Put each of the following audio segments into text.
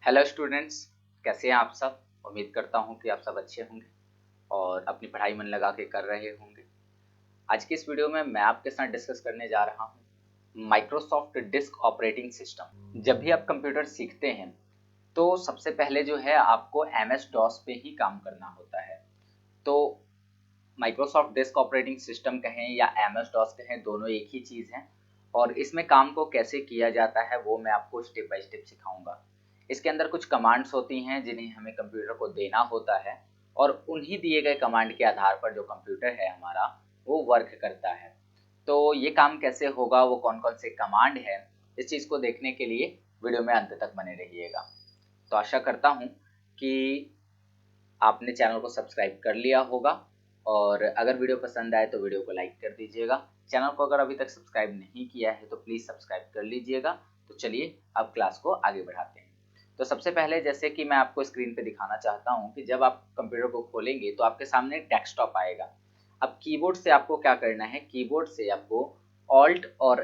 Hello students, कैसे हैं आप सब। उम्मीद करता हूं कि आप सब अच्छे होंगे और अपनी पढ़ाई मन लगा के कर रहे होंगे। आज की इस वीडियो में मैं आपके साथ डिस्कस करने जा रहा हूं माइक्रोसॉफ्ट डिस्क ऑपरेटिंग सिस्टम। जब भी आप कंप्यूटर सीखते हैं तो सबसे पहले जो है आपको MS डॉस पे ही काम करना होता है। तो माइक्रोसॉफ्ट डिस्क ऑपरेटिंग सिस्टम कहें या MS डॉस कहें, दोनों एक ही चीज़ हैं और इसमें काम को कैसे किया जाता है वो मैं आपको स्टेप बाय स्टेप सिखाऊंगा। इसके अंदर कुछ कमांड्स होती हैं जिन्हें हमें कंप्यूटर को देना होता है और उन्हीं दिए गए कमांड के आधार पर जो कंप्यूटर है हमारा वो वर्क करता है। तो ये काम कैसे होगा, वो कौन कौन से कमांड है, इस चीज़ को देखने के लिए वीडियो में अंत तक बने रहिएगा। तो आशा करता हूँ कि आपने चैनल को सब्सक्राइब कर लिया होगा और अगर वीडियो पसंद आए तो वीडियो को लाइक कर दीजिएगा। चैनल को अगर अभी तक सब्सक्राइब नहीं किया है तो प्लीज़ सब्सक्राइब कर लीजिएगा। तो चलिए अब क्लास को आगे बढ़ाते हैं। तो सबसे पहले जैसे कि मैं आपको स्क्रीन पे दिखाना चाहता हूँ कि जब आप कंप्यूटर को खोलेंगे तो आपके सामने डेस्कटॉप आएगा। अब कीबोर्ड से आपको क्या करना है, कीबोर्ड से आपको ऑल्ट और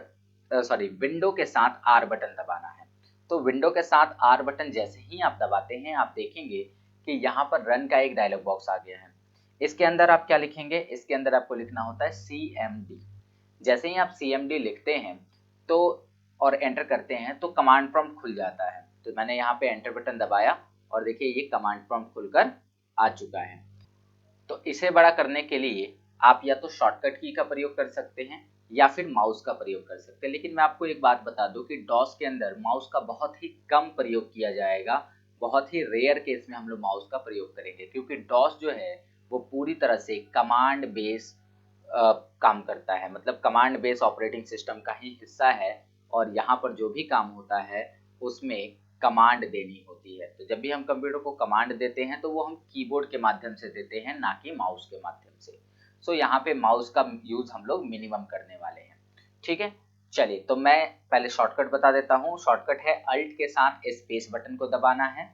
विंडो के साथ आर बटन दबाना है। तो विंडो के साथ आर बटन जैसे ही आप दबाते हैं आप देखेंगे कि यहाँ पर रन का एक डायलॉग बॉक्स आ गया है। इसके अंदर आप क्या लिखेंगे, इसके अंदर आपको लिखना होता है CMD। जैसे ही आप CMD लिखते हैं तो और एंटर करते हैं तो कमांड प्रॉम्प्ट खुल जाता है। तो मैंने यहाँ पे एंटर बटन दबाया और देखिए ये कमांड प्रॉम्प्ट खुलकर आ चुका है। तो इसे बड़ा करने के लिए आप या तो शॉर्टकट की का प्रयोग कर सकते हैं या फिर माउस का प्रयोग कर सकते हैं। लेकिन मैं आपको एक बात बता दूं कि डॉस के अंदर माउस का बहुत ही कम प्रयोग किया जाएगा। बहुत ही रेयर केस में हम लोग माउस का प्रयोग करेंगे क्योंकि डॉस जो है वो पूरी तरह से कमांड बेस काम करता है, मतलब कमांड बेस ऑपरेटिंग सिस्टम का ही हिस्सा है और यहाँ पर जो भी काम होता है उसमें कमांड देनी होती है। तो जब भी हम कंप्यूटर को कमांड देते हैं तो वो हम कीबोर्ड के माध्यम से देते हैं, ना कि माउस के माध्यम से। सो यहाँ पे माउस का यूज हम लोग मिनिमम करने वाले हैं। ठीक है, चलिए तो मैं पहले शॉर्टकट बता देता हूँ। शॉर्टकट है अल्ट के साथ स्पेस बटन को दबाना है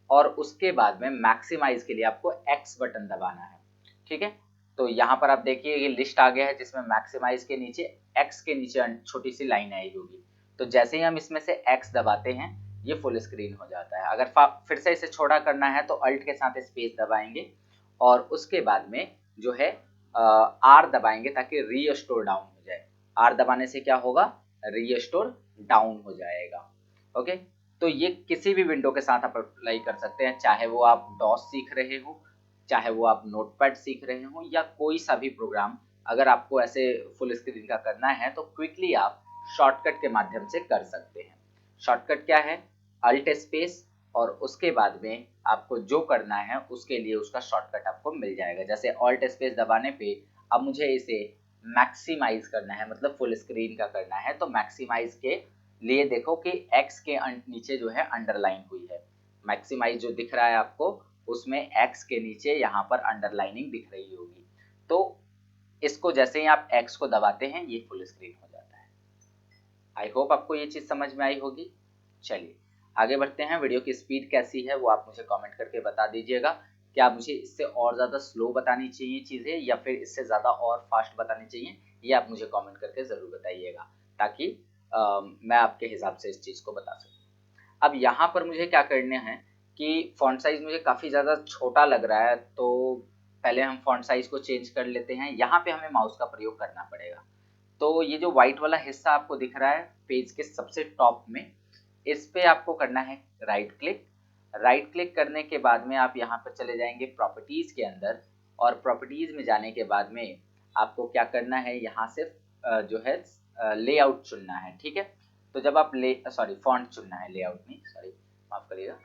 और उसके बाद में मैक्सिमाइज के लिए आपको एक्स बटन दबाना है। ठीक है, तो यहाँ पर आप देखिए ये लिस्ट आ गया है जिसमें मैक्सिमाइज के नीचे एक्स के नीचे छोटी सी लाइन आई होगी। तो जैसे ही हम इसमें से एक्स दबाते हैं ये फुल स्क्रीन हो जाता है। अगर फिर से इसे छोटा करना है तो अल्ट के साथ स्पेस दबाएंगे और उसके बाद में जो है आर दबाएंगे ताकि रीस्टोर डाउन हो जाए। आर दबाने से क्या होगा, रीस्टोर डाउन हो जाएगा। ओके, तो ये किसी भी विंडो के साथ आप अप्लाई कर सकते हैं, चाहे वो आप डॉस सीख रहे हो, चाहे वो आप नोटपैड सीख रहे हो या कोई सा भी प्रोग्राम। अगर आपको ऐसे फुल स्क्रीन का करना है तो क्विकली आप शॉर्टकट के माध्यम से कर सकते हैं। शॉर्टकट क्या है, अल्ट स्पेस और उसके बाद में आपको जो करना है उसके लिए उसका शॉर्टकट आपको मिल जाएगा। जैसे ऑल्ट स्पेस दबाने पे अब मुझे इसे मैक्सिमाइज करना है, मतलब फुल स्क्रीन का करना है, तो मैक्सिमाइज के लिए देखो कि एक्स के नीचे जो है अंडरलाइन हुई है। मैक्सिमाइज जो दिख रहा है आपको उसमें एक्स के नीचे यहाँ पर अंडरलाइनिंग दिख रही होगी। तो इसको जैसे ही आप एक्स को दबाते हैं ये फुल स्क्रीन हो जाता है। आई होप आपको ये चीज़ समझ में आई होगी। चलिए आगे बढ़ते हैं। वीडियो की स्पीड कैसी है वो आप मुझे कमेंट करके बता दीजिएगा। क्या मुझे इससे और ज़्यादा स्लो बतानी चाहिए चीज़ें या फिर इससे ज़्यादा और फास्ट बतानी चाहिए, ये आप मुझे कमेंट करके ज़रूर बताइएगा ताकि मैं आपके हिसाब से इस चीज़ को बता सकूँ। अब यहाँ पर मुझे क्या करना है कि फॉन्ट साइज़ मुझे काफ़ी ज़्यादा छोटा लग रहा है, तो पहले हम फॉन्ट साइज़ को चेंज कर लेते हैं। यहाँ पे हमें माउस का प्रयोग करना पड़ेगा। तो ये जो व्हाइट वाला हिस्सा आपको दिख रहा है पेज के सबसे टॉप में, इस पे आपको करना है राइट क्लिक। राइट क्लिक करने के बाद में आप यहाँ पर चले जाएंगे प्रॉपर्टीज़ के अंदर और प्रॉपर्टीज़ में जाने के बाद में आपको क्या करना है, यहाँ से जो है लेआउट चुनना है। ठीक है, तो जब आप फॉन्ट चुनना है, लेआउट नहीं, माफ करिएगा,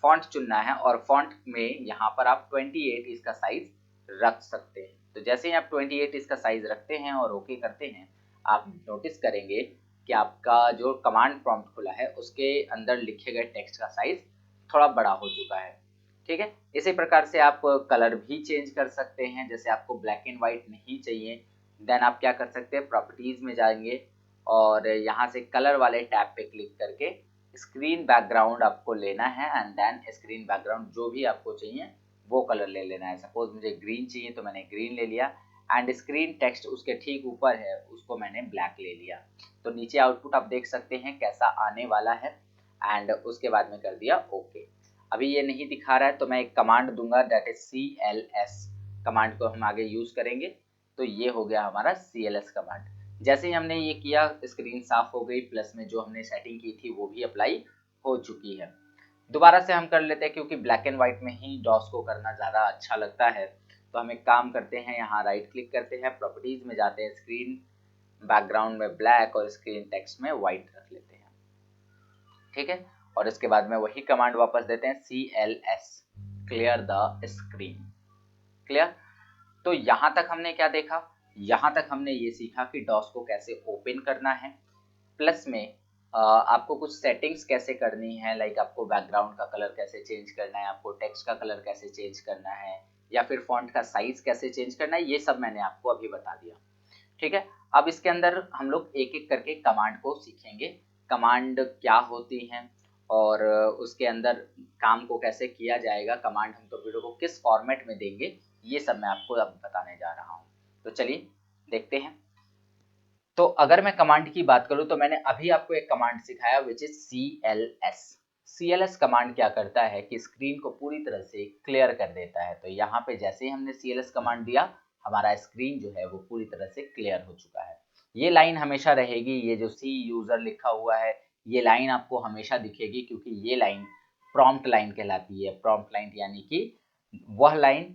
फॉन्ट चुनना है और फॉन्ट में यहाँ पर आप 28 इसका साइज रख सकते हैं। तो जैसे ही आप 28 इसका साइज रखते हैं और ओके करते हैं, आप नोटिस करेंगे कि आपका जो कमांड प्रॉम्प्ट खुला है उसके अंदर लिखे गए टेक्स्ट का साइज थोड़ा बड़ा हो चुका है। ठीक है, इसी प्रकार से आप कलर भी चेंज कर सकते हैं। जैसे आपको ब्लैक एंड व्हाइट नहीं चाहिए, देन आप क्या कर सकते हैं, प्रॉपर्टीज में जाएंगे और यहाँ से कलर वाले टैब पे क्लिक करके स्क्रीन बैकग्राउंड आपको लेना है एंड देन स्क्रीन बैकग्राउंड जो भी आपको चाहिए वो कलर ले लेना है। सपोज मुझे ग्रीन चाहिए तो मैंने ग्रीन ले लिया एंड स्क्रीन टेक्स्ट उसके ठीक ऊपर है उसको मैंने ब्लैक ले लिया। तो नीचे आउटपुट आप देख सकते हैं कैसा आने वाला है एंड उसके बाद में कर दिया ओके। अभी ये नहीं दिखा रहा है तो मैं एक कमांड दूंगा, दैट इज CLS कमांड को हम आगे यूज करेंगे। तो ये हो गया हमारा CLS कमांड। जैसे ही हमने ये किया स्क्रीन साफ हो गई, प्लस में जो हमने सेटिंग की थी वो भी अप्लाई हो चुकी है। दोबारा से हम कर लेते हैं क्योंकि ब्लैक एंड व्हाइट में ही डॉस को करना ज़्यादा अच्छा लगता है। तो हम एक काम करते हैं, यहाँ राइट क्लिक करते हैं, प्रॉपर्टीज में जाते हैं, स्क्रीन बैकग्राउंड में ब्लैक और स्क्रीन टेक्स्ट में व्हाइट रख लेते हैं, ठीक है। और इसके बाद में वही कमांड वापस देते हैं, CLS clear the screen, clear. तो यहां तक हमने क्या देखा, यहां तक हमने ये सीखा कि डॉस को कैसे ओपन करना है, प्लस में आपको कुछ सेटिंग्स कैसे करनी है, लाइक आपको बैकग्राउंड का कलर कैसे चेंज करना है, आपको टेक्स्ट का कलर कैसे चेंज करना है, या फिर फॉन्ट का साइज कैसे चेंज करना है, ये सब मैंने आपको अभी बता दिया, ठीक है। अब इसके अंदर हम लोग एक एक करके कमांड को सीखेंगे, कमांड क्या होती हैं और उसके अंदर काम को कैसे किया जाएगा, कमांड हम कंप्यूटर को किस फॉर्मेट में देंगे, ये सब मैं आपको अब बताने जा रहा हूँ। तो चलिए देखते हैं। तो अगर मैं कमांड की बात करूं तो मैंने अभी आपको एक कमांड सिखाया which is CLS। CLS command क्या करता है कि स्क्रीन को पूरी तरह से क्लियर कर देता है। तो यहाँ पे जैसे ही हमने CLS कमांड दिया, हमारा स्क्रीन जो है वो पूरी तरह से क्लियर हो चुका है। ये लाइन हमेशा रहेगी, ये जो C यूजर लिखा हुआ है ये लाइन आपको हमेशा दिखेगी, क्योंकि ये लाइन प्रॉम्प्ट लाइन कहलाती है। प्रॉम्प्ट लाइन यानी कि वह लाइन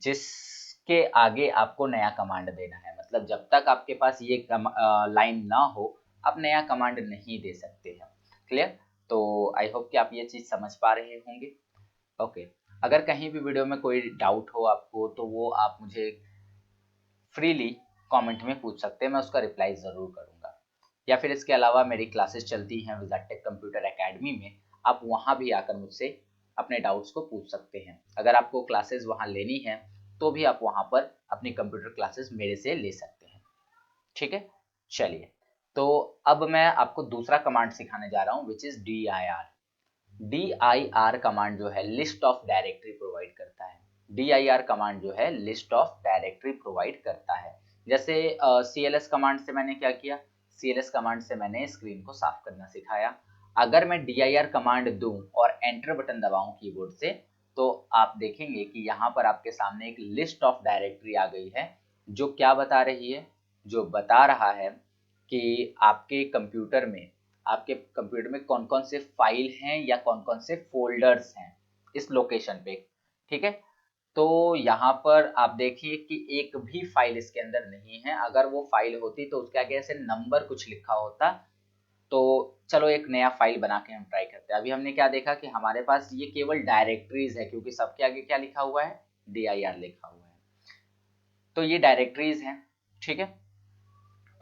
जिसके आगे आपको नया कमांड देना है, मतलब जब तक आपके पास ये लाइन ना हो आप नया कमांड नहीं दे सकते हैं, क्लियर। तो आई होप कि आप ये चीज समझ पा रहे होंगे। ओके, अगर कहीं भी वीडियो में कोई डाउट हो आपको तो वो आप मुझे फ्रीली कमेंट में पूछ सकते हैं, मैं उसका रिप्लाई ज़रूर करूँगा। या फिर इसके अलावा मेरी क्लासेस चलती हैं विज़ाटेक कंप्यूटर एकेडमी में, आप वहाँ भी आकर मुझसे अपने डाउट्स को पूछ सकते हैं। अगर आपको क्लासेस वहाँ लेनी है तो भी आप वहाँ पर अपनी कंप्यूटर क्लासेस मेरे से ले सकते हैं, ठीक है। चलिए, तो अब मैं आपको दूसरा कमांड सिखाने जा रहा हूँ विच इज़ DIR कमांड जो है लिस्ट ऑफ डायरेक्टरी प्रोवाइड करता है। DIR कमांड जो है लिस्ट ऑफ डायरेक्टरी प्रोवाइड करता है। जैसे CLS कमांड से मैंने क्या किया, CLS कमांड से मैंने स्क्रीन को साफ करना सिखाया। अगर मैं DIR कमांड दूं और एंटर बटन दबाऊं कीबोर्ड से, तो आप देखेंगे कि यहाँ पर आपके सामने एक लिस्ट ऑफ डायरेक्टरी आ गई है, जो क्या बता रही है, जो बता रहा है कि आपके कंप्यूटर में कौन कौन से फाइल हैं या कौन कौन से फोल्डर्स हैं इस लोकेशन पे, ठीक है। तो यहाँ पर आप देखिए कि एक भी फाइल इसके अंदर नहीं है। अगर वो फाइल होती तो उसके आगे ऐसे नंबर कुछ लिखा होता। तो चलो एक नया फाइल बना के हम ट्राई करते हैं। अभी हमने क्या देखा कि हमारे पास ये केवल डायरेक्टरीज है, क्योंकि सबके आगे क्या लिखा हुआ है, DIR लिखा हुआ है। तो ये डायरेक्टरीज हैं, ठीक है।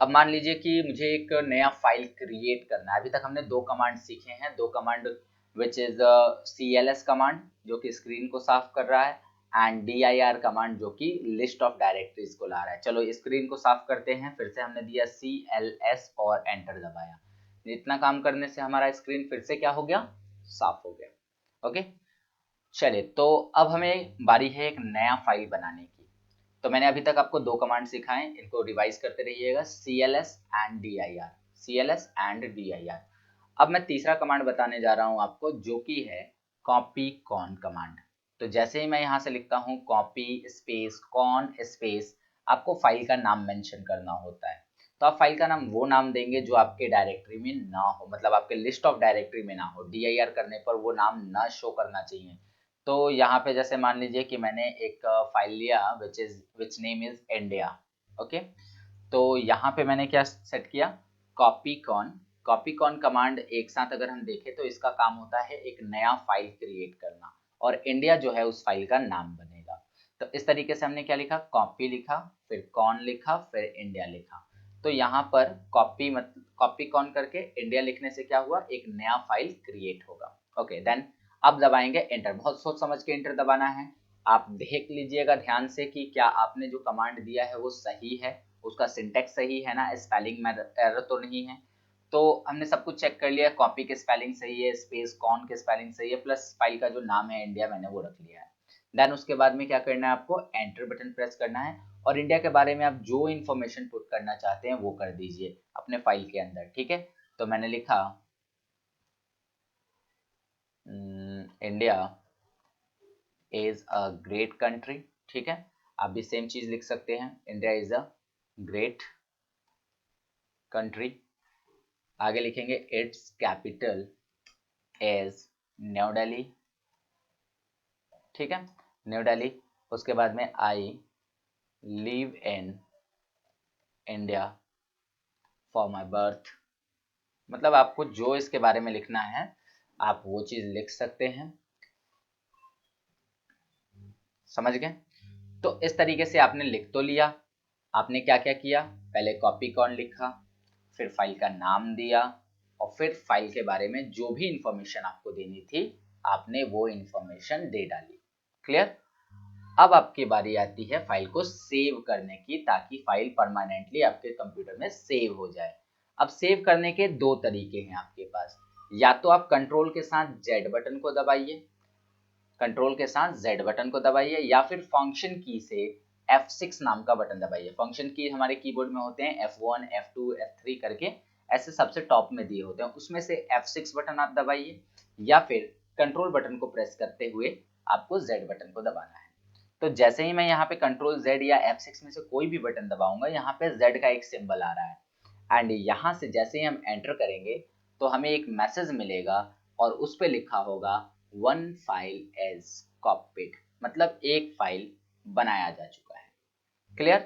अब मान लीजिए कि मुझे एक नया फाइल क्रिएट करना है। अभी तक हमने दो कमांड सीखे हैं, दो command which is CLS command जो कि स्क्रीन को साफ कर रहा है, एंड DIR कमांड जो कि लिस्ट ऑफ डायरेक्टरीज को ला रहा है। चलो स्क्रीन को साफ करते हैं। फिर से हमने दिया CLS और एंटर दबाया। इतना काम करने से हमारा स्क्रीन फिर से क्या हो गया, साफ हो गया। ओके, चलिए, तो अब हमें बारी है एक नया फाइल बनाने की। तो मैंने अभी तक आपको दो कमांड सिखाए, इनको रिवाइज करते रहिएगा, CLS and DIR, CLS and DIR। अब मैं तीसरा कमांड बताने जा रहा हूं आपको, जो कि है कॉपी कॉन कमांड। तो जैसे ही मैं यहां से लिखता हूं कॉपी स्पेस कॉन स्पेस, आपको फाइल का नाम मेंशन करना होता है। तो आप फाइल का नाम वो नाम देंगे जो आपके डायरेक्टरी में ना हो, मतलब आपके लिस्ट ऑफ डायरेक्टरी में ना हो। DIR करने पर वो नाम ना शो करना चाहिए। तो यहाँ पे जैसे मान लीजिए कि मैंने एक फाइल लिया which name is India. Okay, तो यहाँ पे मैंने क्या सेट किया, कॉपी कॉन कमांड एक साथ अगर हम देखें तो इसका काम होता है एक नया फाइल क्रिएट करना, और इंडिया जो है उस फाइल का नाम बनेगा। तो इस तरीके से हमने क्या लिखा, कॉपी लिखा, फिर कॉन लिखा, फिर इंडिया लिखा। तो यहाँ पर कॉपी कॉन करके इंडिया लिखने से क्या हुआ, एक नया फाइल क्रिएट होगा। ओके, देन अब दबाएंगे एंटर। बहुत सोच समझ के एंटर दबाना है। आप देख लीजिएगा ध्यान से कि क्या आपने जो कमांड दिया है वो सही है, उसका सिंटेक्स सही है ना, स्पेलिंग में एरर तो नहीं है। तो हमने सब कुछ चेक कर लिया, कॉपी की स्पेलिंग सही है, स्पेस कॉन की स्पेलिंग सही है, प्लस फाइल का जो नाम है इंडिया मैंने वो रख लिया है। देन उसके बाद में क्या करना है, आपको एंटर बटन प्रेस करना है, और इंडिया के बारे में आप जो इन्फॉर्मेशन पुट करना चाहते हैं वो कर दीजिए अपने फाइल के अंदर, ठीक है। तो मैंने लिखा India is a great country, ठीक है। आप भी सेम चीज लिख सकते हैं, India is a great country. आगे लिखेंगे it's capital is new Delhi, ठीक है, न्यू दिल्ली। उसके बाद में I live in India for my birth, मतलब आपको जो इसके बारे में लिखना है आप वो चीज लिख सकते हैं, समझ गए। तो इस तरीके से आपने लिख तो लिया। आपने क्या क्या किया, पहले कॉपी कौन लिखा, फिर फाइल का नाम दिया, और फिर फाइल के बारे में जो भी इंफॉर्मेशन आपको देनी थी आपने वो इंफॉर्मेशन दे डाली। क्लियर। अब आपकी बारी आती है फाइल को सेव करने की, ताकि फाइल परमानेंटली आपके कंप्यूटर में सेव हो जाए। अब सेव करने के दो तरीके हैं आपके पास, या तो आप कंट्रोल के साथ जेड बटन को दबाइए, कंट्रोल के साथ जेड बटन को दबाइए, या फिर फंक्शन की से F6 नाम का बटन दबाइए। फंक्शन की हमारे कीबोर्ड में होते हैं F1, F2, F3 करके, ऐसे सबसे टॉप में दिए होते हैं, उसमें से F6 बटन आप दबाइए, या फिर कंट्रोल बटन को प्रेस करते हुए आपको जेड बटन को दबाना है। तो जैसे ही मैं यहाँ पे कंट्रोल जेड या F6 में से कोई भी बटन दबाऊंगा, यहाँ पे जेड का एक सिंबल आ रहा है, एंड यहाँ से जैसे ही हम एंटर करेंगे तो हमें एक मैसेज मिलेगा और उस पे लिखा होगा वन फाइल एज कॉपीड, मतलब एक फाइल बनाया जा चुका है। क्लियर।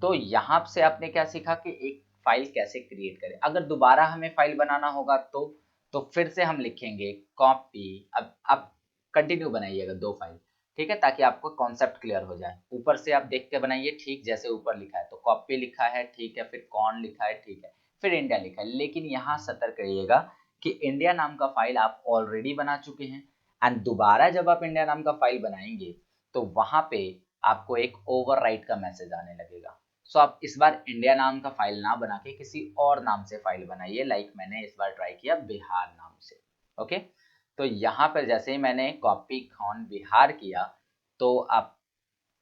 तो यहाँ से आपने क्या सीखा कि एक फाइल कैसे क्रिएट करें। अगर दोबारा हमें फाइल बनाना होगा तो फिर से हम लिखेंगे कॉपी। अब आप कंटिन्यू बनाइएगा दो फाइल, ठीक है, ताकि आपको कॉन्सेप्ट क्लियर हो जाए। ऊपर से आप देख के बनाइए, ठीक जैसे ऊपर लिखा है, तो कॉपी लिखा है, ठीक है, फिर कौन लिखा है, ठीक है, फिर इंडिया लिखा है। लेकिन यहाँ सतर्क रहिएगा कि इंडिया नाम का फाइल आप ऑलरेडी बना चुके हैं, एंड दोबारा जब आप इंडिया नाम का फाइल बनाएंगे तो वहां पे आपको एक ओवरराइट का मैसेज आने लगेगा। सो आप इस बार इंडिया नाम का फाइल ना बना के किसी और नाम से फाइल बनाइए, लाइक मैंने इस बार ट्राई किया बिहार नाम से। ओके। तो यहाँ पर जैसे ही मैंने कॉपी खॉन बिहार किया तो आप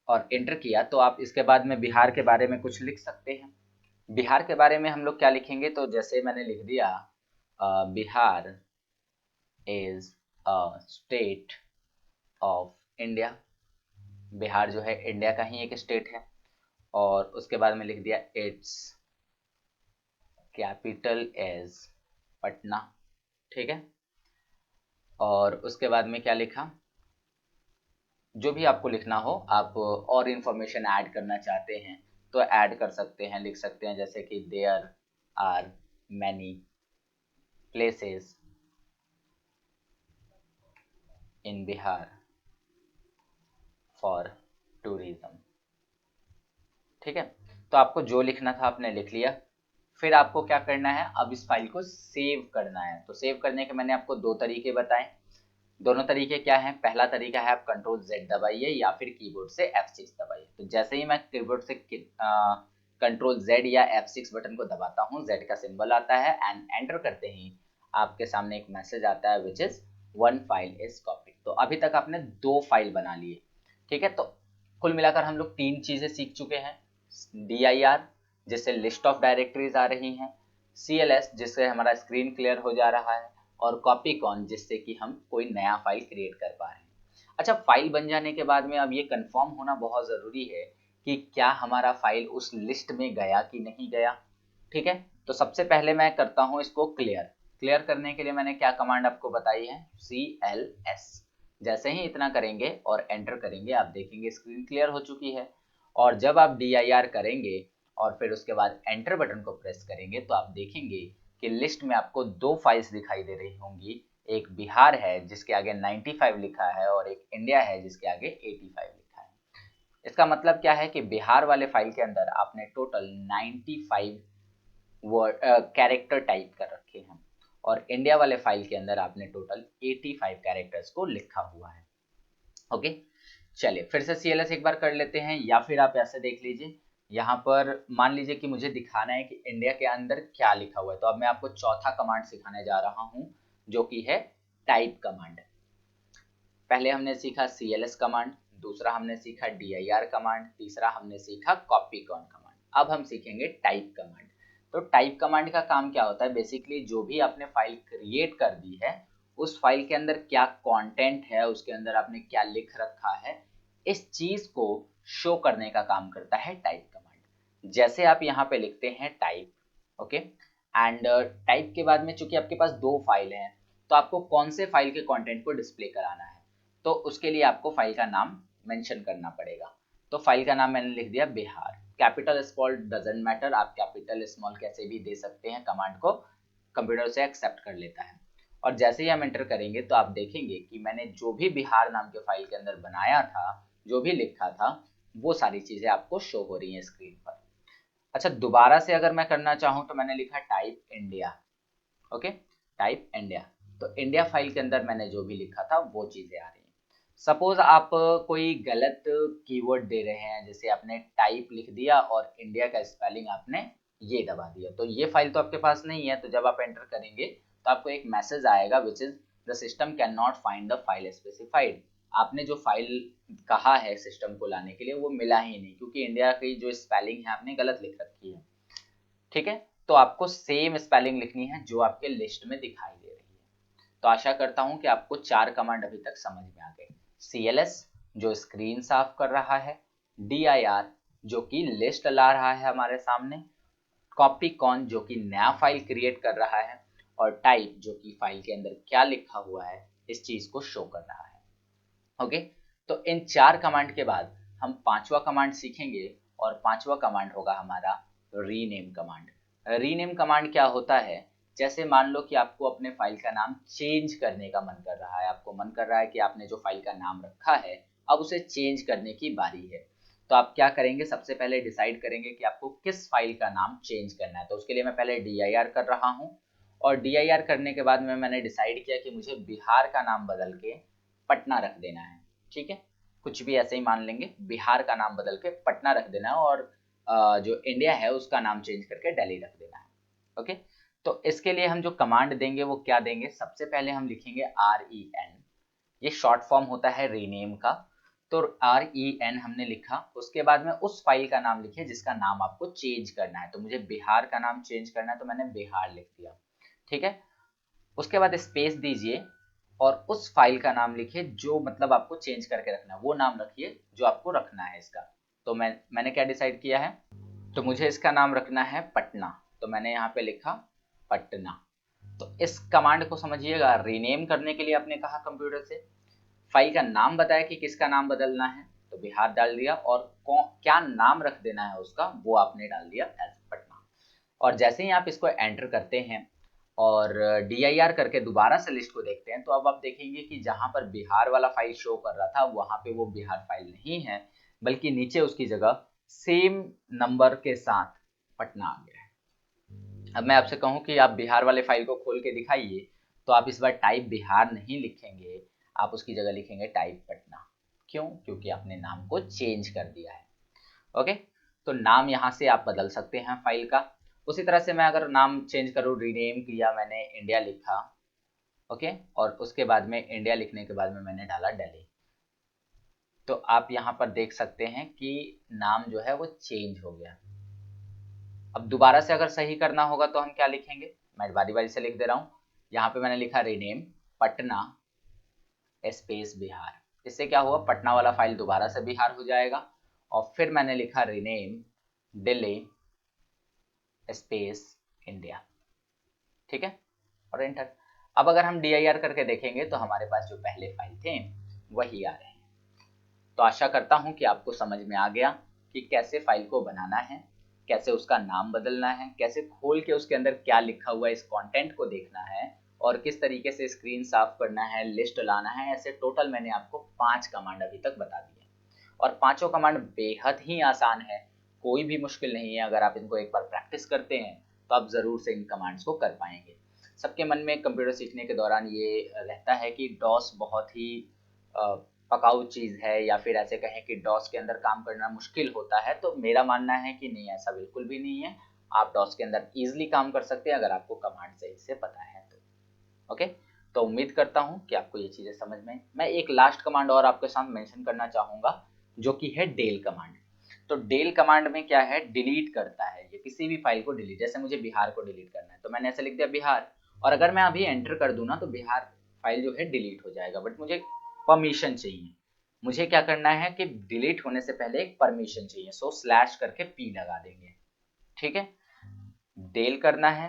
और एंटर किया, तो आप इसके बाद में बिहार के बारे में कुछ लिख सकते हैं। बिहार के बारे में हम लोग क्या लिखेंगे, तो जैसे मैंने लिख दिया Bihar is a state of India. Bihar जो है इंडिया का ही एक स्टेट है। और उसके बाद में लिख दिया इट्स कैपिटल एज पटना, ठीक है। और उसके बाद में क्या लिखा, जो भी आपको लिखना हो, आप और इंफॉर्मेशन ऐड करना चाहते हैं तो ऐड कर सकते हैं, लिख सकते हैं, जैसे कि there are many places in Bihar for tourism, ठीक है। तो आपको जो लिखना था आपने लिख लिया। फिर आपको क्या करना है, अब इस फाइल को सेव करना है। तो सेव करने के मैंने आपको दो तरीके बताए। दोनों तरीके क्या हैं, पहला तरीका है आप कंट्रोल जेड दबाइए या फिर कीबोर्ड से F6 दबाइए। तो जैसे ही मैं कीबोर्ड से कंट्रोल जेड या F6 बटन को दबाता हूँ, जेड का सिंबल आता है, एंड एंटर करते ही आपके सामने एक मैसेज आता है which is one file is copied. तो अभी तक आपने दो फाइल बना लिए, ठीक है। तो कुल मिलाकर हम लोग तीन चीजें सीख चुके हैं। dir जिससे लिस्ट ऑफ डायरेक्टरीज आ रही हैं, cls जिससे हमारा स्क्रीन क्लियर हो जा रहा है, और कॉपी कॉन जिससे कि हम कोई नया फाइल क्रिएट कर पा रहे हैं। अच्छा, फाइल बन जाने के बाद में अब ये कंफर्म होना बहुत ज़रूरी है कि क्या हमारा फाइल उस लिस्ट में गया कि नहीं गया, ठीक है। तो सबसे पहले मैं करता हूँ इसको क्लियर। क्लियर करने के लिए मैंने क्या कमांड आपको बताई है, CLS। जैसे ही इतना करेंगे और एंटर करेंगे आप देखेंगे स्क्रीन क्लियर हो चुकी है। और जब आप dir करेंगे और फिर उसके बाद एंटर बटन को प्रेस करेंगे तो आप देखेंगे कि लिस्ट में आपको दो फाइल्स दिखाई दे रही होंगी। एक बिहार है जिसके आगे 95 लिखा है, और एक इंडिया है जिसके आगे 85 लिखा है। इसका मतलब क्या है कि बिहार वाले फाइल के अंदर आपने टोटल 95 वर्ड कैरेक्टर टाइप कर रखे हैं, और इंडिया वाले फाइल के अंदर आपने टोटल 85 कैरेक्टर्स को लिखा हुआ है। ओके, चलिए फिर से CLS एक बार कर लेते हैं, या फिर आप ऐसे देख लीजिए, यहाँ पर मान लीजिए कि मुझे दिखाना है कि इंडिया के अंदर क्या लिखा हुआ है। तो अब मैं आपको चौथा कमांड सिखाने जा रहा हूँ जो कि है टाइप कमांड। पहले हमने सीखा CLS कमांड, दूसरा हमने सीखा dir कमांड, तीसरा हमने सीखा कॉपी कॉन कमांड। अब हम सीखेंगे टाइप कमांड। तो टाइप कमांड का काम क्या होता है, बेसिकली जो भी आपने फाइल क्रिएट कर दी है उस फाइल के अंदर क्या कंटेंट है, उसके अंदर आपने क्या लिख रखा है, इस चीज को शो करने का काम करता है टाइप कमांड। जैसे आप यहाँ पे लिखते हैं टाइप, ओके, एंड टाइप के बाद में चूंकि आपके पास दो फाइल हैं, तो आपको कौन से फाइल के कंटेंट को डिस्प्ले कराना है, तो उसके लिए आपको फाइल का नाम मेंशन करना पड़ेगा। तो फाइल का नाम मैंने लिख दिया Bihar, capital small doesn't matter, आप कैपिटल स्मॉल कैसे भी दे सकते हैं, कमांड को कंप्यूटर से एक्सेप्ट कर लेता है। और जैसे ही हम एंटर करेंगे तो आप देखेंगे कि मैंने जो भी बिहार नाम के फाइल के अंदर बनाया था, जो भी लिखा था, वो सारी चीजें आपको शो हो रही हैं स्क्रीन पर। अच्छा, दोबारा से अगर मैं करना चाहूँ तो मैंने लिखा type India, okay, type India, तो इंडिया फाइल के अंदर मैंने जो भी लिखा था वो चीजें आ रही हैं। सपोज आप कोई गलत कीवर्ड दे रहे हैं, जैसे आपने टाइप लिख दिया और इंडिया का स्पेलिंग आपने ये दबा दिया, तो ये फाइल तो आपके पास नहीं है, तो जब आप एंटर करेंगे तो आपको एक मैसेज आएगा which is the system can not find the file specified. आपने जो फाइल कहा है सिस्टम को लाने के लिए वो मिला ही नहीं, क्योंकि इंडिया की जो स्पेलिंग है आपने गलत लिख रखी है। ठीक है, तो आपको सेम स्पेलिंग लिखनी है जो आपके लिस्ट में दिखाई दे रही है। तो आशा करता हूं कि आपको 4 कमांड अभी तक समझ में आ गए। CLS जो स्क्रीन साफ कर रहा है, DIR जो कि लिस्ट ला रहा है हमारे सामने, कॉपी कॉन जो कि नया फाइल क्रिएट कर रहा है, और टाइप जो कि फाइल के अंदर क्या लिखा हुआ है इस चीज को शो कर रहा है। ओके, तो इन 4 कमांड के बाद हम 5वां कमांड सीखेंगे, और 5वां कमांड होगा हमारा रीनेम कमांड। रीनेम कमांड क्या होता है, जैसे मान लो कि आपको अपने फाइल का नाम चेंज करने का मन कर रहा है, आपको मन कर रहा है कि आपने जो फाइल का नाम रखा है अब उसे चेंज करने की बारी है, तो आप क्या करेंगे, सबसे पहले डिसाइड करेंगे कि आपको किस फाइल का नाम चेंज करना है। तो उसके लिए मैं पहले DIR कर रहा हूँ, और DIR करने के बाद में मैंने डिसाइड किया कि मुझे बिहार का नाम बदल के पटना रख देना है। ठीक है, कुछ भी ऐसे ही मान लेंगे, बिहार का नाम बदल के पटना रख देना है, और जो इंडिया है उसका नाम चेंज करके दिल्ली रख देना है। ओके, तो इसके लिए हम जो कमांड देंगे वो क्या देंगे, सबसे पहले हम लिखेंगे REN, ये शॉर्ट फॉर्म होता है रीनेम का। तो REN हमने लिखा, उसके बाद में उस फाइल का नाम लिखिए जिसका नाम आपको चेंज करना है। तो मुझे बिहार का नाम चेंज करना है तो मैंने बिहार लिख दिया। ठीक है, उसके बाद स्पेस दीजिए और उस फाइल का नाम लिखिए जो मतलब आपको चेंज करके रखना है, वो नाम रखिए जो आपको रखना है इसका। तो मैंने क्या डिसाइड किया है, तो मुझे इसका नाम रखना है पटना, तो मैंने यहाँ पे लिखा पटना। तो इस कमांड को समझिएगा, रीनेम करने के लिए आपने कहा कंप्यूटर से, फाइल का नाम बताया कि किसका नाम बदलना है तो बिहार डाल दिया, और क्या नाम रख देना है उसका वो आपने डाल दिया एज पटना। और जैसे ही आप इसको एंटर करते हैं और DIR करके दोबारा से लिस्ट को देखते हैं, तो अब आप देखेंगे कि जहां पर बिहार वाला फाइल शो कर रहा था वहां पे वो बिहार फाइल नहीं है, बल्कि नीचे उसकी जगह सेम नंबर के साथ पटना आ गया है। अब मैं आपसे कहूं कि आप बिहार वाले फाइल को खोल के दिखाइए, तो आप इस बार टाइप बिहार नहीं लिखेंगे, आप उसकी जगह लिखेंगे टाइप पटना। क्यों? क्योंकि आपने नाम को चेंज कर दिया है। ओके, तो नाम यहाँ से आप बदल सकते हैं फाइल का। उसी तरह से मैं अगर नाम चेंज करूँ, रीनेम किया मैंने, इंडिया लिखा, ओके, और उसके बाद में इंडिया लिखने के बाद में मैंने डाला दिल्ली, तो आप यहाँ पर देख सकते हैं कि नाम जो है वो चेंज हो गया। अब दोबारा से अगर सही करना होगा तो हम क्या लिखेंगे, मैं बारी बारी से लिख दे रहा हूँ। यहाँ पे मैंने लिखा रीनेम पटना स्पेस बिहार, इससे क्या हुआ, पटना वाला फाइल दोबारा से बिहार हो जाएगा। और फिर मैंने लिखा रीनेम दिल्ली स्पेस इंडिया। ठीक है, और एंटर। अब अगर हम DIR करके देखेंगे तो हमारे पास जो पहले फाइल थे वही आ रहे हैं। तो आशा करता हूं कि आपको समझ में आ गया कि कैसे फाइल को बनाना है, कैसे उसका नाम बदलना है, कैसे खोल के उसके अंदर क्या लिखा हुआ है इस कंटेंट को देखना है, और किस तरीके से स्क्रीन साफ करना है, लिस्ट लाना है। ऐसे टोटल मैंने आपको 5 कमांड अभी तक बता दिए, और पांचों कमांड बेहद ही आसान है, कोई भी मुश्किल नहीं है। अगर आप इनको एक बार प्रैक्टिस करते हैं तो आप जरूर से इन कमांड्स को कर पाएंगे। सबके मन में कंप्यूटर सीखने के दौरान ये रहता है कि डॉस बहुत ही पकाऊ चीज़ है, या फिर ऐसे कहें कि डॉस के अंदर काम करना मुश्किल होता है, तो मेरा मानना है कि नहीं, ऐसा बिल्कुल भी नहीं है। आप डॉस के अंदर इजीली काम कर सकते हैं अगर आपको कमांड सही से पता है तो। ओके, तो उम्मीद करता हूं कि आपको ये चीज़ें समझ में। मैं एक लास्ट कमांड और आपके साथ मेंशन करना चाहूँगा, जो कि है डेल कमांड। तो डेल कमांड में क्या है, डिलीट करता है, ये किसी भी फाइल को डिलीट, जैसे मुझे बिहार को डिलीट करना है तो मैंने ऐसे लिख दिया बिहार, और अगर मैं अभी एंटर कर दूं ना तो बिहार फाइल जो है डिलीट हो जाएगा, बट मुझे परमिशन चाहिए। मुझे क्या करना है कि डिलीट होने से पहले एक परमिशन चाहिए, सो स्लैश करके पी लगा देंगे। ठीक है, डेल करना है,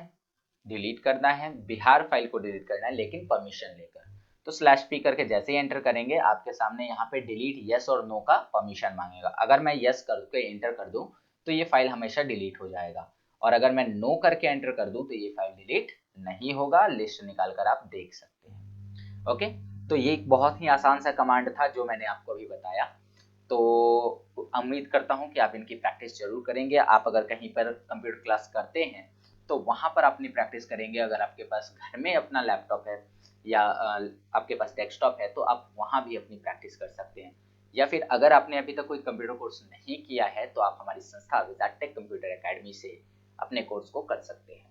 डिलीट करना है, बिहार फाइल को डिलीट करना है लेकिन परमिशन लेकर। तो स्लैश पी करके जैसे ही एंटर करेंगे आपके सामने यहाँ पे डिलीट यस और नो का परमिशन मांगेगा। अगर मैं यस करके एंटर कर दूं तो ये फाइल हमेशा डिलीट हो जाएगा, और अगर मैं नो करके एंटर कर दूं तो ये फाइल डिलीट नहीं होगा। लिस्ट निकाल कर आप देख सकते हैं। ओके, तो ये एक बहुत ही आसान सा कमांड था जो मैंने आपको अभी बताया। तो उम्मीद करता हूँ कि आप इनकी प्रैक्टिस जरूर करेंगे। आप अगर कहीं पर कंप्यूटर क्लास करते हैं तो वहाँ पर अपनी प्रैक्टिस करेंगे। अगर आपके पास घर में अपना लैपटॉप है या आपके पास डेस्कटॉप है तो आप वहाँ भी अपनी प्रैक्टिस कर सकते हैं। या फिर अगर आपने अभी तक कोई कंप्यूटर कोर्स नहीं किया है तो आप हमारी संस्था विज़ार्टेक कंप्यूटर एकेडमी से अपने कोर्स को कर सकते हैं।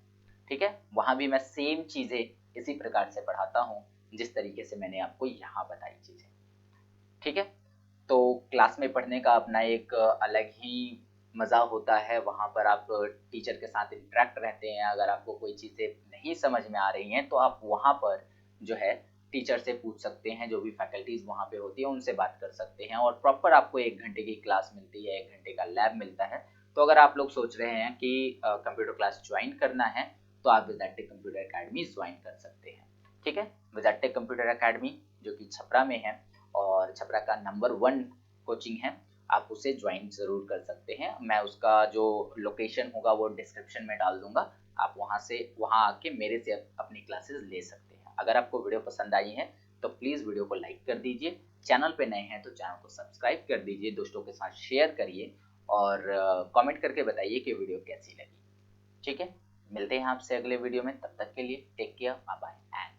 ठीक है, वहाँ भी मैं सेम चीज़ें इसी प्रकार से पढ़ाता हूँ जिस तरीके से मैंने आपको यहाँ बताई चीज़ें। ठीक है, तो क्लास में पढ़ने का अपना एक अलग ही मज़ा होता है। वहाँ पर आप टीचर के साथ इंटरेक्ट रहते हैं। अगर आपको कोई चीज़ें नहीं समझ में आ रही हैं तो आप वहाँ पर जो है टीचर से पूछ सकते हैं। जो भी फैकल्टीज़ वहाँ पे होती है उनसे बात कर सकते हैं, और प्रॉपर आपको 1 घंटे की क्लास मिलती है, 1 घंटे का लैब मिलता है। तो अगर आप लोग सोच रहे हैं कि कंप्यूटर क्लास ज्वाइन करना है तो आप विज़ार्टेक कंप्यूटर अकेडमी ज्वाइन कर सकते हैं। ठीक है, विज़ार्टेक कंप्यूटर अकेडमी जो कि छपरा में है और छपरा का नंबर 1 कोचिंग है, आप उसे ज्वाइन ज़रूर कर सकते हैं। मैं उसका जो लोकेशन होगा वो डिस्क्रिप्शन में डाल दूँगा। आप वहाँ आके मेरे से अपनी क्लासेस ले सकते हैं। अगर आपको वीडियो पसंद आई है तो प्लीज़ वीडियो को लाइक कर दीजिए। चैनल पे नए हैं तो चैनल को सब्सक्राइब कर दीजिए, दोस्तों के साथ शेयर करिए और कमेंट करके बताइए कि वीडियो कैसी लगी। ठीक है, मिलते हैं आपसे अगले वीडियो में, तब तक के लिए take care, bye bye and